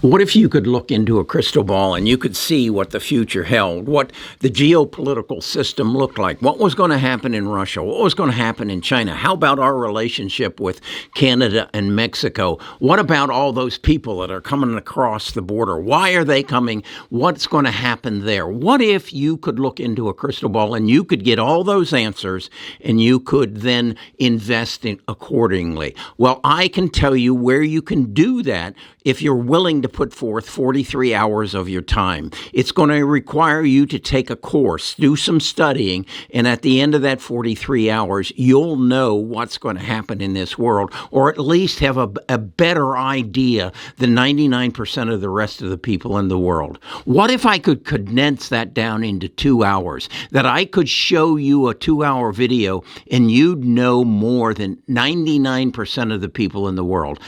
What if you could look into a crystal ball and you could see what the future held, what the geopolitical system looked like, what was going to happen in Russia, what was going to happen in China? How about our relationship with Canada and Mexico? What about all those people that are coming across the border? Why are they coming? What's going to happen there? What if you could look into a crystal ball and you could get all those answers and you could then invest in accordingly? Well, I can tell you where you can do that if you're willing to put forth 43 hours of your time. It's going to require you to take a course, do some studying, and at the end of that 43 hours, you'll know what's going to happen in this world, or at least have a better idea than 99% of the rest of the people in the world. What if I could condense that down into 2 hours, that I could show you a 2-hour video and you'd know more than 99% of the people in the world?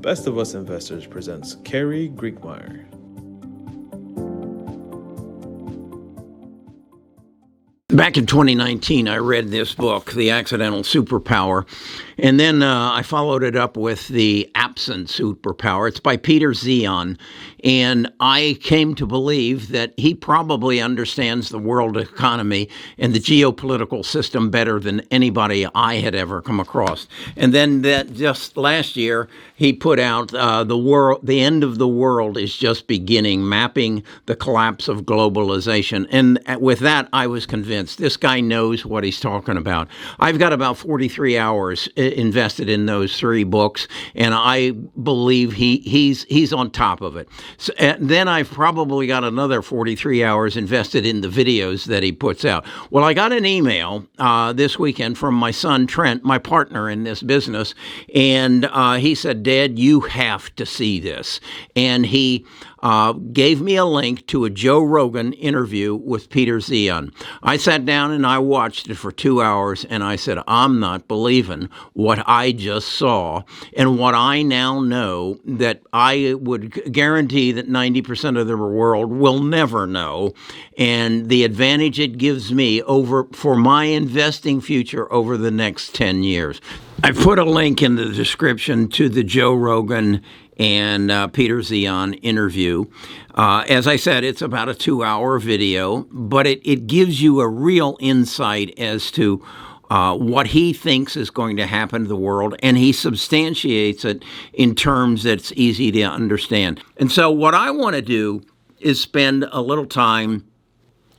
Best of Us Investors presents Carrie Griegmeier. Back in 2019, I read this book, The Accidental Superpower, and then I followed it up with The Absent Superpower. It's by Peter Zeihan, and I came to believe that he probably understands the world economy and the geopolitical system better than anybody I had ever come across. And then that just last year, he put out The End of the World is Just Beginning, Mapping the Collapse of Globalization. And with that, I was convinced this guy knows what he's talking about. I've got about 43 hours invested in those 3 books, and I believe he's on top of it. So, and then I've probably got another 43 hours invested in the videos that he puts out. Well, I got an email this weekend from my son, Trent, my partner in this business, and he said, "Dad, you have to see this." And he gave me a link to a Joe Rogan interview with Peter Zeihan. I sat down and I watched it for 2 hours, and I said, I'm not believing what I just saw and what I now know that I would guarantee that 90% of the world will never know, and the advantage it gives me over for my investing future over the next 10 years. I put a link in the description to the Joe Rogan and Peter Zeihan interview. As I said, it's about a 2-hour video, but it gives you a real insight as to what he thinks is going to happen to the world, and he substantiates it in terms that's easy to understand. And so what I want to do is spend a little time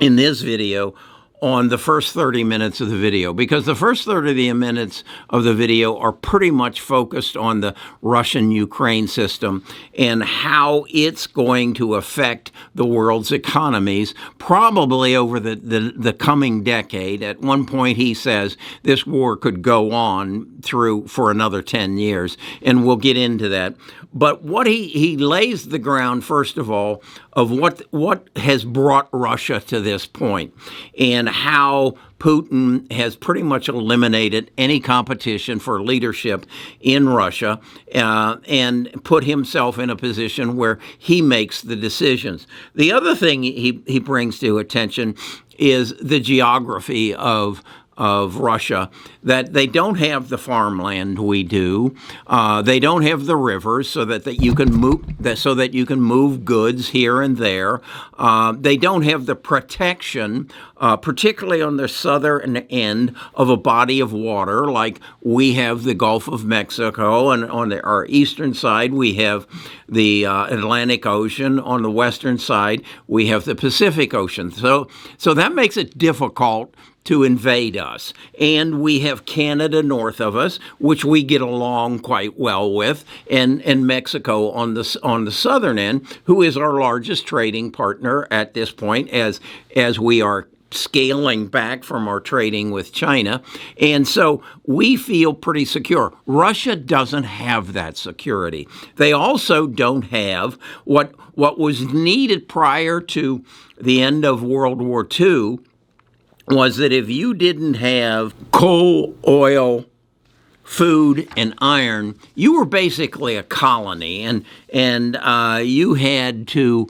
in this video on the first 30 minutes of the video, because the first 30 minutes of the video are pretty much focused on the Russian-Ukraine system and how it's going to affect the world's economies, probably over the coming decade. At one point, he says this war could go on for another 10 years, and we'll get into that. But what he lays the ground, first of all, of what has brought Russia to this point, and how Putin has pretty much eliminated any competition for leadership in Russia and put himself in a position where he makes the decisions. The other thing he brings to attention is the geography of Russia, that they don't have the farmland we do. They don't have the rivers so that you can move goods here and there. They don't have the protection, particularly on the southern end of a body of water, like we have the Gulf of Mexico, and on our eastern side we have the Atlantic Ocean. On the western side we have the Pacific Ocean. So that makes it difficult to invade us. And we have Canada north of us, which we get along quite well with, and Mexico on the southern end, who is our largest trading partner at this point, as we are scaling back from our trading with China. And so we feel pretty secure. Russia doesn't have that security. They also don't have what was needed prior to the end of World War II, was that if you didn't have coal, oil, food, and iron, you were basically a colony, and you had to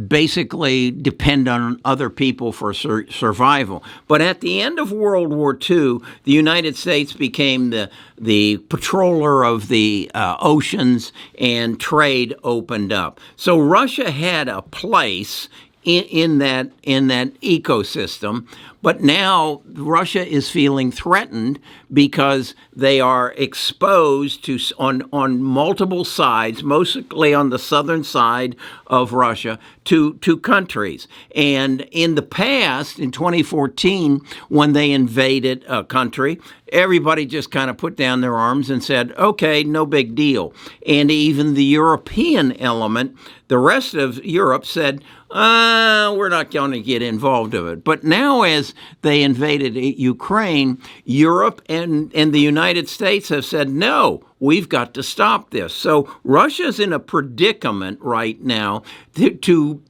basically depend on other people for survival. But at the end of World War II, the United States became the patroller of the oceans, and trade opened up. So Russia had a place in that ecosystem, but now Russia is feeling threatened because they are exposed to on multiple sides, mostly on the southern side of Russia, to countries. And in the past, in 2014, when they invaded a country, everybody just kind of put down their arms and said, okay, no big deal. And even the European element, the rest of Europe said, we're not going to get involved in it. But now, as they invaded Ukraine, Europe and the United States have said, no, we've got to stop this. So Russia's in a predicament right now to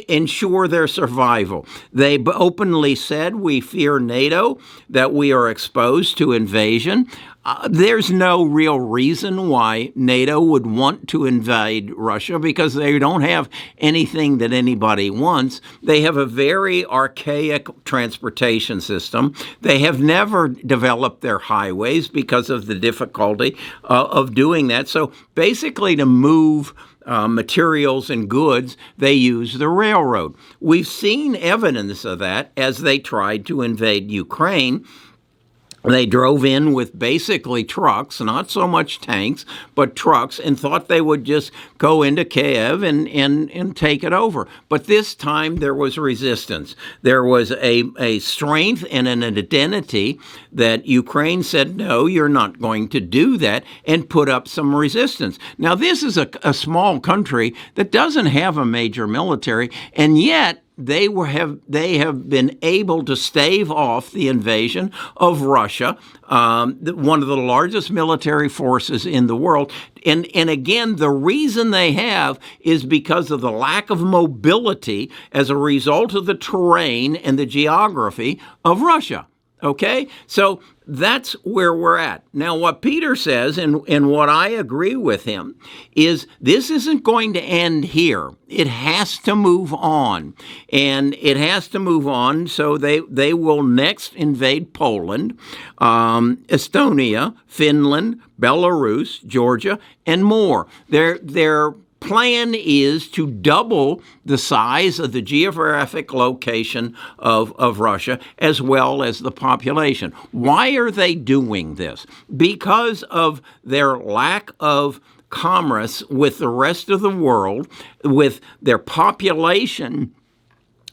ensure their survival. They openly said, we fear NATO, that we are exposed to invasion. There's no real reason why NATO would want to invade Russia, because they don't have anything that anybody wants. They have a very archaic transportation system. They have never developed their highways because of the difficulty of doing that. So basically, to move materials and goods, they use the railroad. We've seen evidence of that as they tried to invade Ukraine. They drove in with basically trucks, not so much tanks, but trucks, and thought they would just go into Kiev and take it over. But this time there was resistance. There was a strength and an identity that Ukraine said, no, you're not going to do that, and put up some resistance. Now, this is a small country that doesn't have a major military, and yet they have been able to stave off the invasion of Russia, one of the largest military forces in the world. And again, the reason they have is because of the lack of mobility as a result of the terrain and the geography of Russia. Okay? So that's where we're at. Now, what Peter says, and what I agree with him, is this isn't going to end here. It has to move on. And it has to move on, so they will next invade Poland, Estonia, Finland, Belarus, Georgia, and more. They're plan is to double the size of the geographic location of Russia, as well as the population. Why are they doing this? Because of their lack of commerce with the rest of the world, with their population.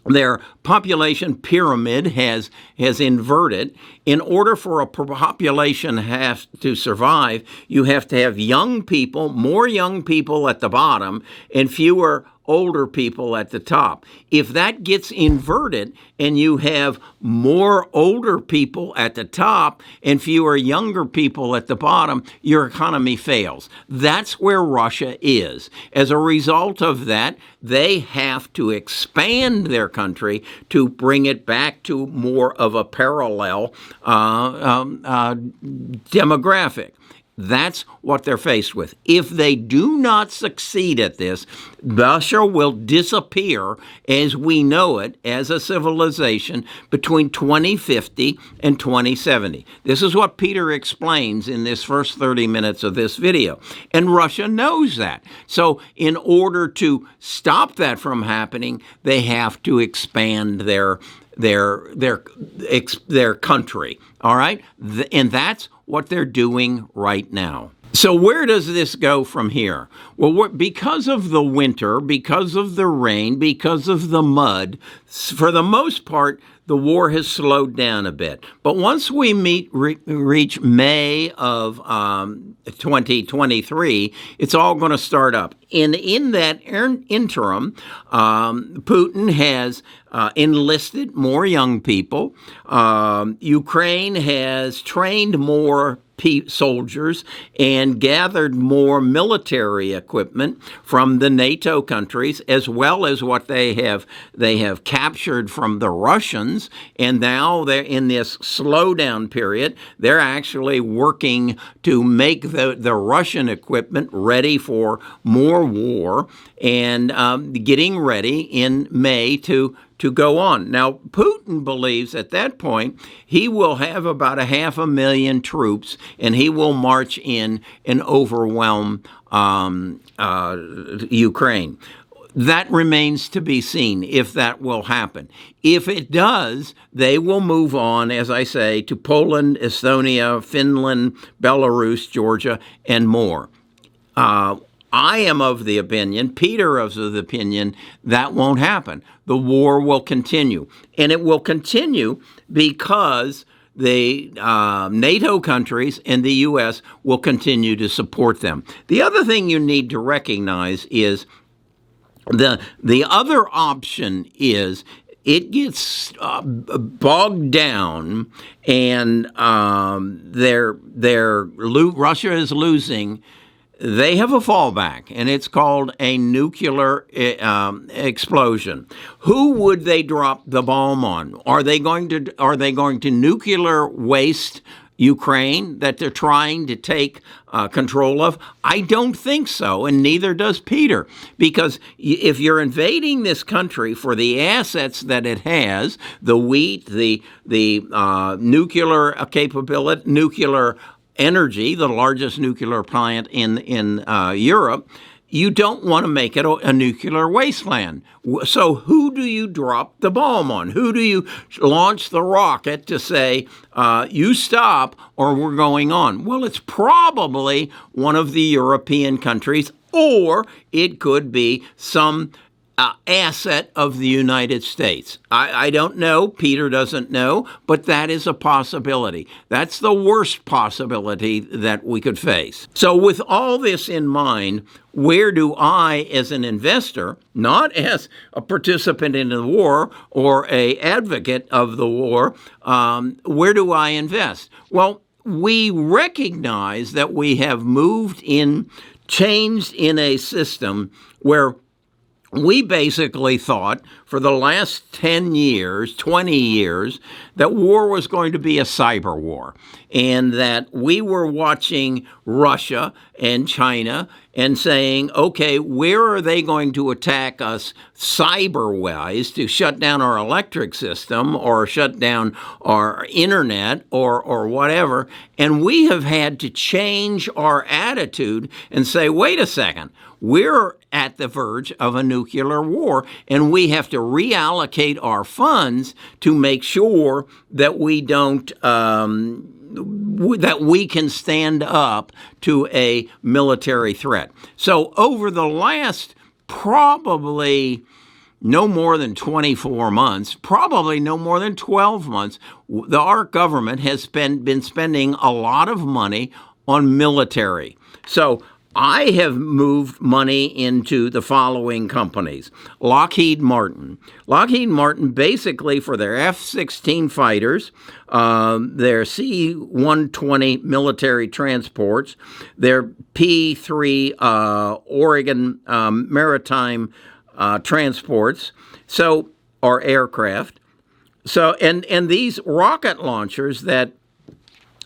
Their population pyramid has inverted. In order for a population to survive, you have to have young people, more young people at the bottom, and fewer older people at the top. If that gets inverted and you have more older people at the top and fewer younger people at the bottom, your economy fails. That's where Russia is. As a result of that, they have to expand their country to bring it back to more of a parallel demographic. That's what they're faced with. If they do not succeed at this, Russia will disappear as we know it as a civilization between 2050 and 2070. This is what Peter explains in this first 30 minutes of this video. And Russia knows that. So in order to stop that from happening, they have to expand their country. All right? And that's what they're doing right now. So where does this go from here? Well, because of the winter, because of the rain, because of the mud, for the most part, the war has slowed down a bit. But once we reach May of 2023, it's all going to start up. And in that interim, Putin has enlisted more young people. Ukraine has trained more soldiers and gathered more military equipment from the NATO countries, as well as what they have captured from the Russians. And now they're in this slowdown period. They're actually working to make the Russian equipment ready for more war, and getting ready in May to go on. Now, Putin believes at that point he will have about 500,000 troops, and he will march in and overwhelm Ukraine. That remains to be seen if that will happen. If it does, they will move on, as I say, to Poland, Estonia, Finland, Belarus, Georgia, and more. I am of the opinion, Peter is of the opinion, that won't happen. The war will continue. And it will continue because the NATO countries and the U.S. will continue to support them. The other thing you need to recognize is the other option is it gets bogged down, and Russia is losing. They have a fallback, and it's called a nuclear explosion. Who would they drop the bomb on? Are they going to nuclear waste Ukraine that they're trying to take control of? I don't think so, and neither does Peter, because if you're invading this country for the assets that it has, the wheat, the nuclear capability, nuclear energy, the largest nuclear plant in Europe, you don't want to make it a nuclear wasteland. So who do you drop the bomb on? Who do you launch the rocket to say, you stop or we're going on? Well, it's probably one of the European countries, or it could be some asset of the United States. I don't know. Peter doesn't know, but that is a possibility. That's the worst possibility that we could face. So with all this in mind, where do I, as an investor, not as a participant in the war or an advocate of the war, where do I invest? Well, we recognize that we have changed in a system where we basically thought for the last 10 years, 20 years, that war was going to be a cyber war, and that we were watching Russia and China and saying, okay, where are they going to attack us cyber-wise to shut down our electric system or shut down our internet or whatever? And we have had to change our attitude and say, wait a second, we're at the verge of a nuclear war, and we have to reallocate our funds to make sure that we don't that we can stand up to a military threat. So over the last probably no more than 24 months, probably no more than 12 months, our government has been spending a lot of money on military. So I have moved money into the following companies. Lockheed Martin. Lockheed Martin, basically for their F-16 fighters, their C-120 military transports, their P-3 Oregon maritime transports, or aircraft. So, and these rocket launchers that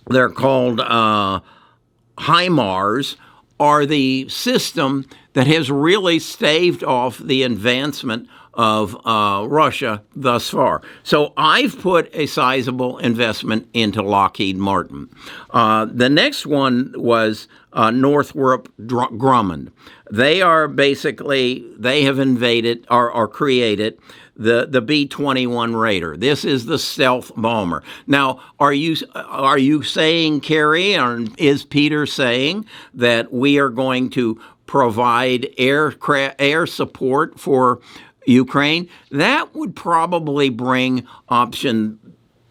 they're called HIMARS, are the system that has really staved off the advancement of Russia thus far. So I've put a sizable investment into Lockheed Martin. The next one was Northrop Grumman. They have invaded or created the B-21 Raider. This is the stealth bomber. Now, are you saying, Kerry, or is Peter saying that we are going to provide air support for Ukraine? That would probably bring option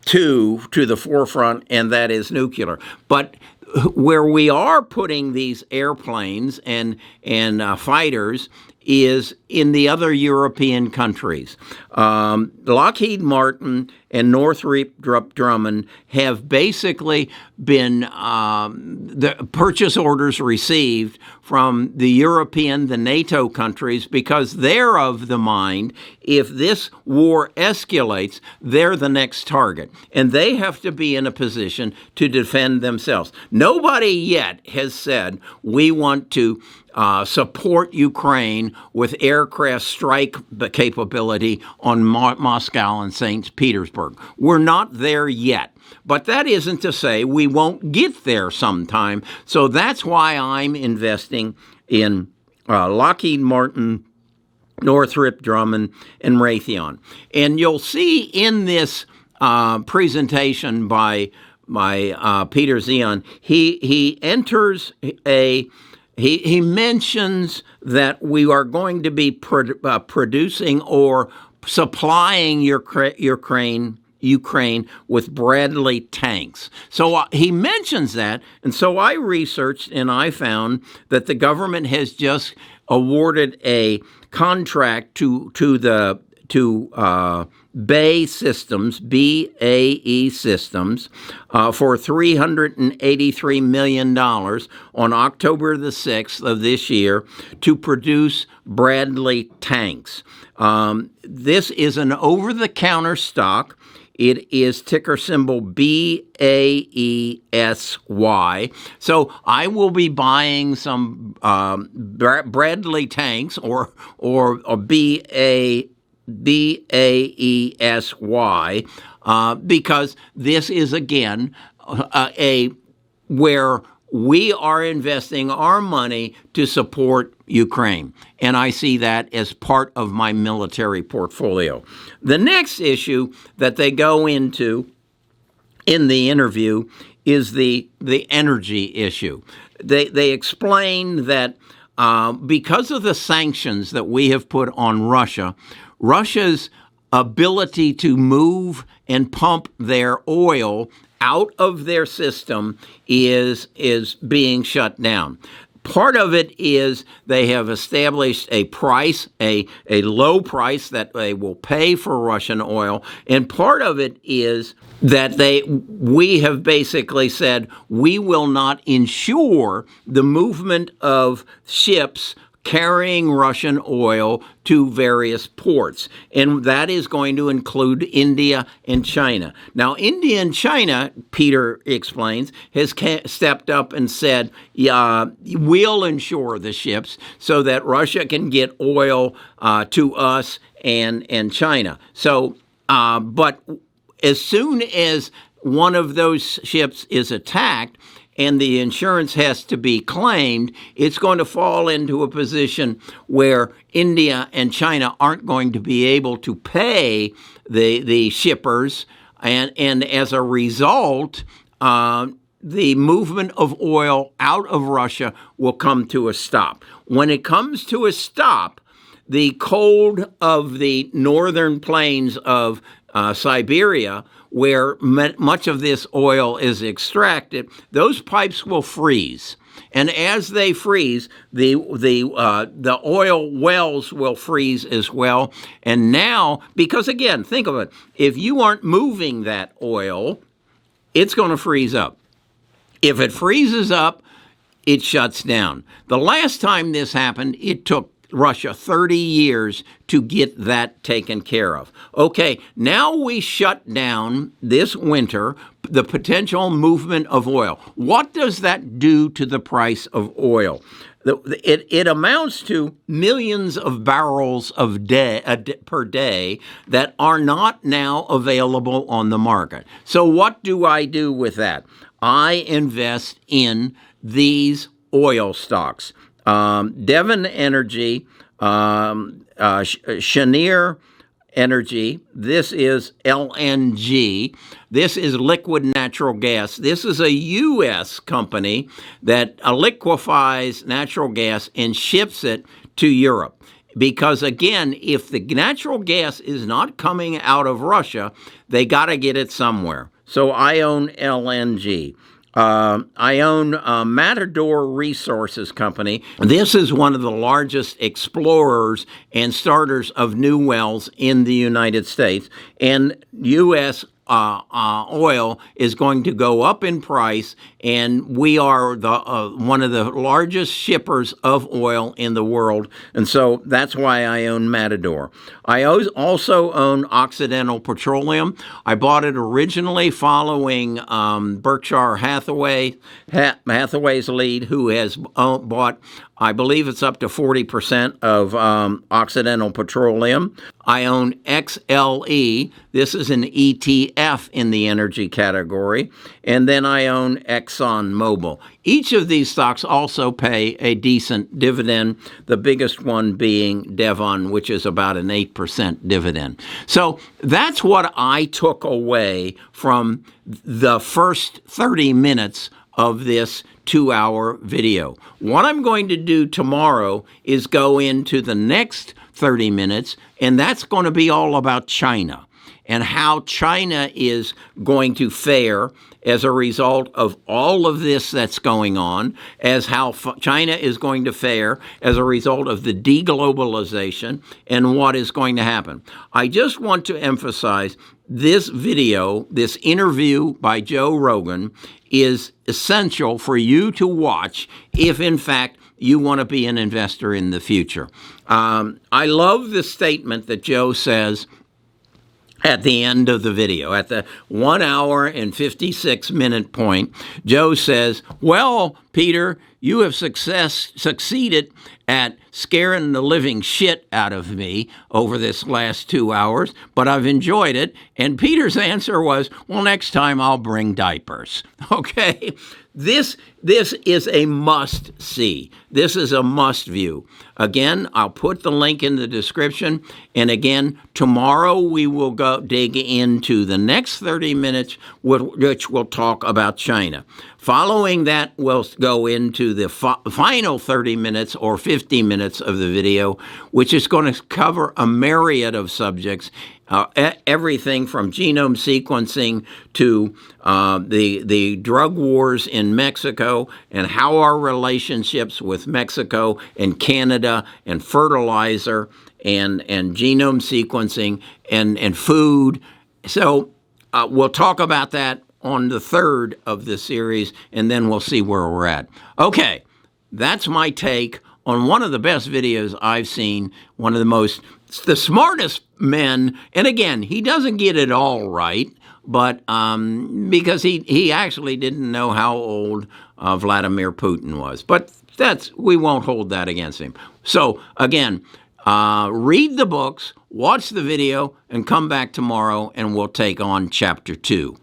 2 to the forefront, and that is nuclear. But where we are putting these airplanes and fighters is in the other European countries. Lockheed Martin and Northrop Grumman have basically been the purchase orders received from the European, the NATO countries, because they're of the mind if this war escalates, they're the next target. And they have to be in a position to defend themselves. Nobody yet has said, we want to support Ukraine with aircraft strike capability on Moscow and St. Petersburg. We're not there yet. But that isn't to say we won't get there sometime. So that's why I'm investing in Lockheed Martin, Northrop Grumman, and Raytheon. And you'll see in this presentation by Peter Zeihan, he enters he mentions that we are going to be producing or supplying Ukraine with Bradley tanks. So he mentions that, and so I researched and I found that the government has just awarded a contract to BAE Systems, BAE Systems, for $383 million on October the 6th of this year to produce Bradley tanks. This is an over-the-counter stock. It is ticker symbol BAESY. So I will be buying some Bradley tanks or BAESY because this is again where we are investing our money to support Ukraine, and I see that as part of my military portfolio. The next issue that they go into in the interview is the energy issue. They explain that because of the sanctions that we have put on Russia, Russia's ability to move and pump their oil out of their system is being shut down. Part of it is they have established a price, a low price that they will pay for Russian oil, and part of it is that we have basically said we will not insure the movement of ships carrying Russian oil to various ports. And that is going to include India and China. Now, India and China, Peter explains, has stepped up and said, we'll insure the ships so that Russia can get oil to us and China. So, but as soon as one of those ships is attacked, and the insurance has to be claimed, it's going to fall into a position where India and China aren't going to be able to pay the shippers, and as a result, the movement of oil out of Russia will come to a stop. When it comes to a stop, the cold of the northern plains of Siberia, where much of this oil is extracted, those pipes will freeze. And as they freeze, the oil wells will freeze as well. And now, because again, think of it, if you aren't moving that oil, it's going to freeze up. If it freezes up, it shuts down. The last time this happened, it took Russia 30 years to get that taken care of. Okay, now we shut down this winter the potential movement of oil. What does that do to the price of oil? It amounts to millions of barrels per day that are not now available on the market. So what do I do with that? I invest in these oil stocks. Devon Energy, Cheniere Energy, this is LNG, this is liquid natural gas. This is a U.S. company that liquefies natural gas and ships it to Europe. Because again, if the natural gas is not coming out of Russia, they got to get it somewhere. So I own LNG. I own Matador Resources Company. This is one of the largest explorers and starters of new wells in the United States. And U.S. Oil is going to go up in price, and we are the one of the largest shippers of oil in the world, and so that's why I own Matador. I also own Occidental Petroleum. I bought it originally following Berkshire Hathaway's lead, who has bought, I believe it's up to 40% of Occidental Petroleum. I own XLE. This is an ETF in the energy category. And then I own ExxonMobil. Each of these stocks also pay a decent dividend, the biggest one being Devon, which is about an 8% dividend. So that's what I took away from the first 30 minutes of this 2-hour video. What I'm going to do tomorrow is go into the next 30 minutes, and that's going to be all about China and how China is going to fare as a result of all of this that's going on, as how China is going to fare as a result of the deglobalization and what is going to happen. I just want to emphasize this video, this interview by Joe Rogan, is essential for you to watch if, in fact, you want to be an investor in the future. I love the statement that Joe says at the end of the video. At the 1 hour and 56 minute point, Joe says, well, Peter, you have succeeded at scaring the living shit out of me over this last 2 hours, but I've enjoyed it. And Peter's answer was, well, next time I'll bring diapers. Okay? This is a must-see. This is a must-view. Again, I'll put the link in the description. And again, tomorrow we will go dig into the next 30 minutes, which will talk about China. Following that, we'll go into the final 30 minutes or 50 minutes of the video, which is going to cover a myriad of subjects, everything from genome sequencing to the drug wars in Mexico and how our relationships with Mexico and Canada and fertilizer and genome sequencing and food. So we'll talk about that on the third of the series, and then we'll see where we're at. Okay, that's my take on one of the best videos I've seen, one of the smartest men, and again, he doesn't get it all right, but because he actually didn't know how old Vladimir Putin was. But we won't hold that against him. So again, read the books, watch the video, and come back tomorrow, and we'll take on Chapter 2.